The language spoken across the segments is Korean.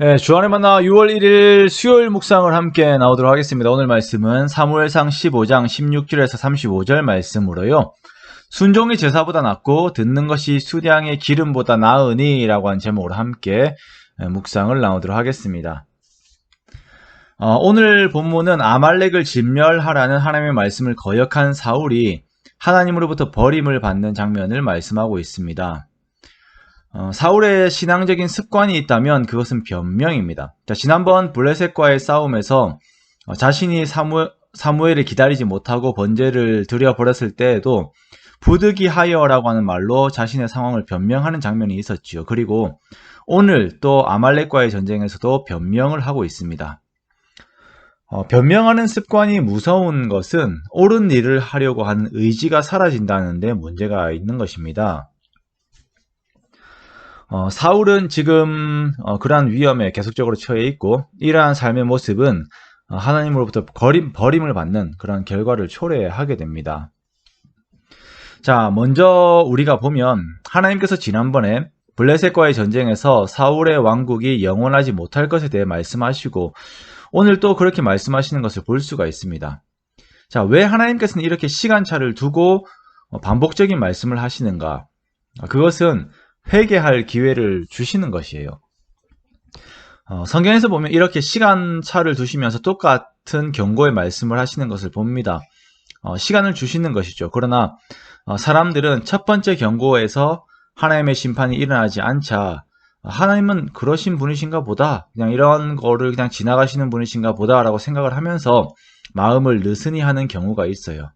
네, 주안의 만나 6월 1일 수요일 묵상을 함께 나오도록 하겠습니다. 오늘 말씀은 사무엘상 15장 16절에서 35절 말씀으로요. 순종이 제사보다 낫고 듣는 것이 수량의 기름보다 나으니 라고 한 제목으로 함께 묵상을 나오도록 하겠습니다. 오늘 본문은 아말렉을 진멸하라는 하나님의 말씀을 거역한 사울이 하나님으로부터 버림을 받는 장면을 말씀하고 있습니다. 사울의 신앙적인 습관이 있다면 그것은 변명입니다. 자, 지난번 블레셋과의 싸움에서 자신이 사무엘을 기다리지 못하고 번제를 드려버렸을 때에도 부득이하여라고 하는 말로 자신의 상황을 변명하는 장면이 있었지요. 그리고 오늘 또 아말렉과의 전쟁에서도 변명을 하고 있습니다. 변명하는 습관이 무서운 것은 옳은 일을 하려고 하는 의지가 사라진다는 데 문제가 있는 것입니다. 사울은 지금 그러한 위험에 계속적으로 처해 있고 이러한 삶의 모습은 하나님으로부터 버림을 받는 그런 결과를 초래하게 됩니다. 자, 먼저 우리가 보면 하나님께서 지난번에 블레셋과의 전쟁에서 사울의 왕국이 영원하지 못할 것에 대해 말씀하시고 오늘 또 그렇게 말씀하시는 것을 볼 수가 있습니다. 자, 왜 하나님께서는 이렇게 시간차를 두고 반복적인 말씀을 하시는가? 그것은 회개할 기회를 주시는 것이에요. 성경에서 보면 이렇게 시간차를 두시면서 똑같은 경고의 말씀을 하시는 것을 봅니다. 시간을 주시는 것이죠. 그러나 사람들은 첫 번째 경고에서 하나님의 심판이 일어나지 않자 하나님은 그러신 분이신가 보다, 그냥 이런 거를 그냥 지나가시는 분이신가 보다 라고 생각을 하면서 마음을 느슨히 하는 경우가 있어요.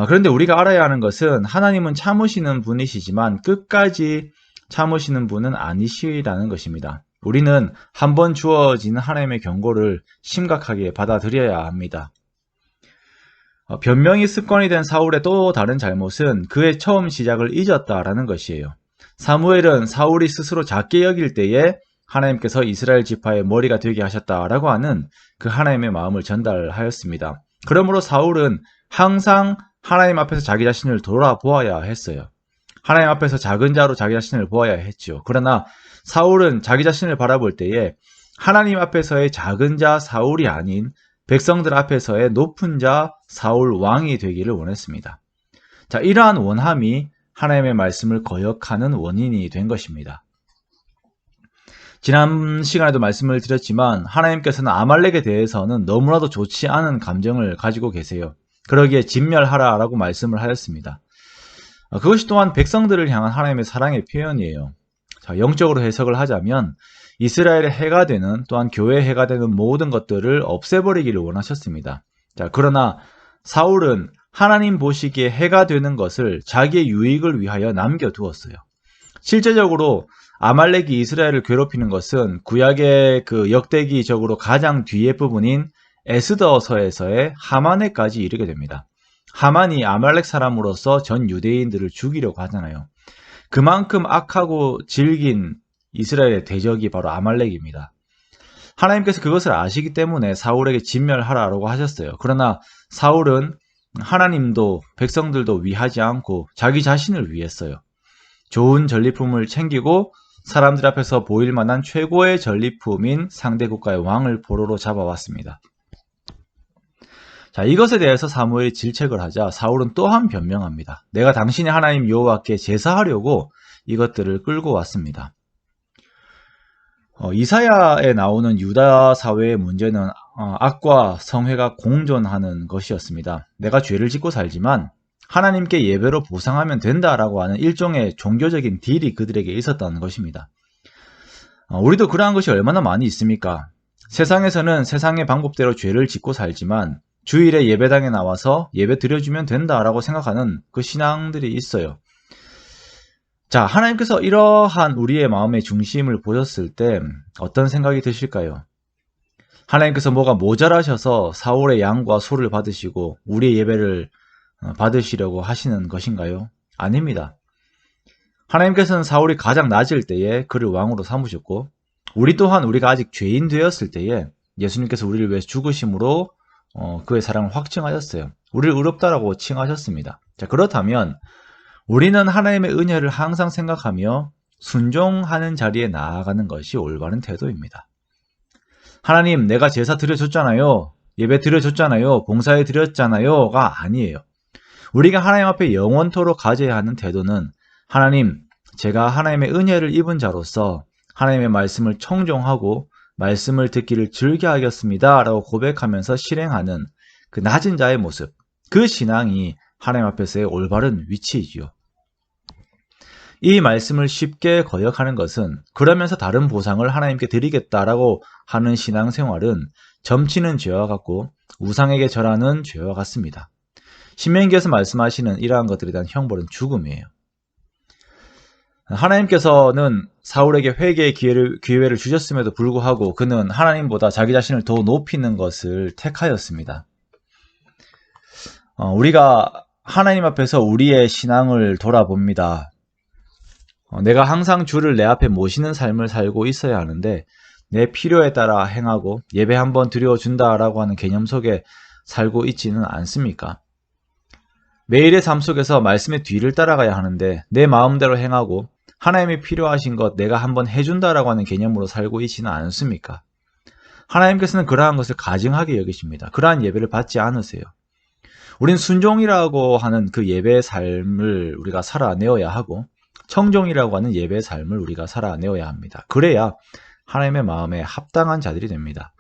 그런데 우리가 알아야 하는 것은 하나님은 참으시는 분이시지만 끝까지 참으시는 분은 아니시라는 것입니다. 우리는 한번 주어지는 하나님의 경고를 심각하게 받아들여야 합니다. 변명이 습관이 된 사울의 또 다른 잘못은 그의 처음 시작을 잊었다라는 것이에요. 사무엘은 사울이 스스로 작게 여길 때에 하나님께서 이스라엘 지파의 머리가 되게 하셨다라고 하는 그 하나님의 마음을 전달하였습니다. 그러므로 사울은 항상 하나님 앞에서 자기 자신을 돌아보아야 했어요. 하나님 앞에서 작은 자로 자기 자신을 보아야 했죠. 그러나 사울은 자기 자신을 바라볼 때에 하나님 앞에서의 작은 자 사울이 아닌 백성들 앞에서의 높은 자 사울 왕이 되기를 원했습니다. 자, 이러한 원함이 하나님의 말씀을 거역하는 원인이 된 것입니다. 지난 시간에도 말씀을 드렸지만 하나님께서는 아말렉에 대해서는 너무나도 좋지 않은 감정을 가지고 계세요. 그러기에 진멸하라라고 말씀을 하였습니다. 그것이 또한 백성들을 향한 하나님의 사랑의 표현이에요. 자, 영적으로 해석을 하자면 이스라엘의 해가 되는, 또한 교회의 해가 되는 모든 것들을 없애버리기를 원하셨습니다. 자, 그러나 사울은 하나님 보시기에 해가 되는 것을 자기의 유익을 위하여 남겨두었어요. 실제적으로 아말렉이 이스라엘을 괴롭히는 것은 구약의 그 역대기적으로 가장 뒤의 부분인 에스더서에서의 하만에까지 이르게 됩니다. 하만이 아말렉 사람으로서 전 유대인들을 죽이려고 하잖아요. 그만큼 악하고 질긴 이스라엘의 대적이 바로 아말렉입니다. 하나님께서 그것을 아시기 때문에 사울에게 진멸하라고 하셨어요. 그러나 사울은 하나님도 백성들도 위하지 않고 자기 자신을 위했어요. 좋은 전리품을 챙기고 사람들 앞에서 보일 만한 최고의 전리품인 상대 국가의 왕을 포로로 잡아왔습니다. 자, 이것에 대해서 사무엘이 질책을 하자 사울은 또한 변명합니다. 내가 당신의 하나님 여호와께 제사하려고 이것들을 끌고 왔습니다. 이사야에 나오는 유다 사회의 문제는 악과 성회가 공존하는 것이었습니다. 내가 죄를 짓고 살지만 하나님께 예배로 보상하면 된다라고 하는 일종의 종교적인 딜이 그들에게 있었다는 것입니다. 우리도 그러한 것이 얼마나 많이 있습니까? 세상에서는 세상의 방법대로 죄를 짓고 살지만 주일에 예배당에 나와서 예배 드려주면 된다라고 생각하는 그 신앙들이 있어요. 자, 하나님께서 이러한 우리의 마음의 중심을 보셨을 때 어떤 생각이 드실까요? 하나님께서 뭐가 모자라셔서 사울의 양과 소를 받으시고 우리의 예배를 받으시려고 하시는 것인가요? 아닙니다. 하나님께서는 사울이 가장 낮을 때에 그를 왕으로 삼으셨고 우리 또한 우리가 아직 죄인 되었을 때에 예수님께서 우리를 위해서 죽으심으로 그의 사랑을 확증하셨어요. 우리를 의롭다라고 칭하셨습니다. 자, 그렇다면 우리는 하나님의 은혜를 항상 생각하며 순종하는 자리에 나아가는 것이 올바른 태도입니다. 하나님, 내가 제사 드려줬잖아요. 예배 드려줬잖아요. 봉사해 드렸잖아요가 아니에요. 우리가 하나님 앞에 영원토록 가져야 하는 태도는 하나님, 제가 하나님의 은혜를 입은 자로서 하나님의 말씀을 청종하고 말씀을 듣기를 즐겨하겠습니다 라고 고백하면서 실행하는 그 낮은 자의 모습, 그 신앙이 하나님 앞에서의 올바른 위치이지요. 이 말씀을 쉽게 거역하는 것은 그러면서 다른 보상을 하나님께 드리겠다라고 하는 신앙생활은 점치는 죄와 같고 우상에게 절하는 죄와 같습니다. 신명기에서 말씀하시는 이러한 것들에 대한 형벌은 죽음이에요. 하나님께서는 사울에게 회개의 기회를 주셨음에도 불구하고 그는 하나님보다 자기 자신을 더 높이는 것을 택하였습니다. 우리가 하나님 앞에서 우리의 신앙을 돌아봅니다. 내가 항상 주를 내 앞에 모시는 삶을 살고 있어야 하는데 내 필요에 따라 행하고 예배 한번 드려준다라고 하는 개념 속에 살고 있지는 않습니까? 매일의 삶 속에서 말씀의 뒤를 따라가야 하는데 내 마음대로 행하고 하나님이 필요하신 것 내가 한번 해준다라고 하는 개념으로 살고 있지는 않습니까? 하나님께서는 그러한 것을 가증하게 여기십니다. 그러한 예배를 받지 않으세요. 우린 순종이라고 하는 그 예배의 삶을 우리가 살아내어야 하고 청종이라고 하는 예배의 삶을 우리가 살아내어야 합니다. 그래야 하나님의 마음에 합당한 자들이 됩니다.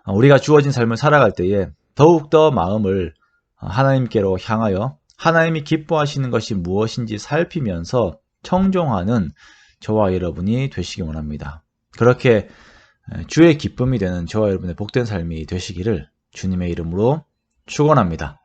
우리가 주어진 삶을 살아갈 때에 더욱더 마음을 하나님께로 향하여 하나님이 기뻐하시는 것이 무엇인지 살피면서 청종하는 저와 여러분이 되시기 원합니다. 그렇게 주의 기쁨이 되는 저와 여러분의 복된 삶이 되시기를 주님의 이름으로 축원합니다.